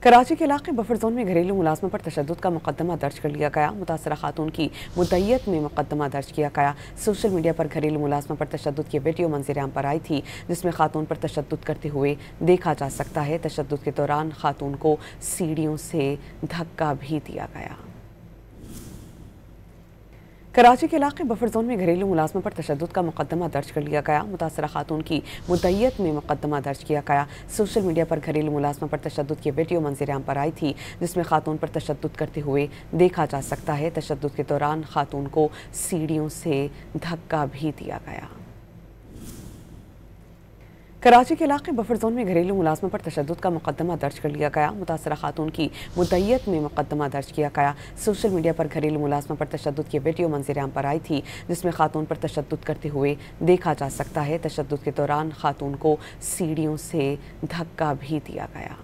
कराची के इलाके buffer zone में घरेलू मुलाजमों पर तशद्दुद का मुकदमा दर्ज कर लिया गया। मुतासरा खातून की मुद्दईयत में मुकदमा दर्ज किया गया। सोशल मीडिया पर घरेलू मुलाजमों पर तशद्दुद की वीडियो मंजर-ए-आम पर आई थी, जिसमें खातून पर तशद्दुद करते हुए देखा जा सकता है। तशद्दुद के दौरान खातून को सीढ़ियों से धक्का भी दिया गया। कराची के इलाके बफर जोन में घरेलू मुलाजमों पर तशद्दुद का मुकदमा दर्ज कर लिया गया। मुतासरा खातून की मुद्दईयत में मुकदमा दर्ज किया गया। सोशल मीडिया पर घरेलू मुलाजमों पर तशद्दुद की वीडियो मंजर-ए-आम पर आई थी, जिसमें खातून पर तशद्दुद करते हुए देखा जा सकता है। तशद्दुद के दौरान खातून को सीढ़ियों से धक्का भी दिया गया। कराची के इलाके बफर जोन में घरेलू मुलाजमों पर तशद्दुद का मुकदमा दर्ज कर लिया गया। मुतासरा खातून की मुद्दईयत में मुकदमा दर्ज किया गया। सोशल मीडिया पर घरेलू मुलाजमों पर तशद्दुद की वीडियो मंजर-ए-आम पर आई थी, जिसमें खातून पर तशद्दुद करते हुए देखा जा सकता है। तशद्दुद के दौरान खातून को सीढ़ियों से धक्का भी दिया गया।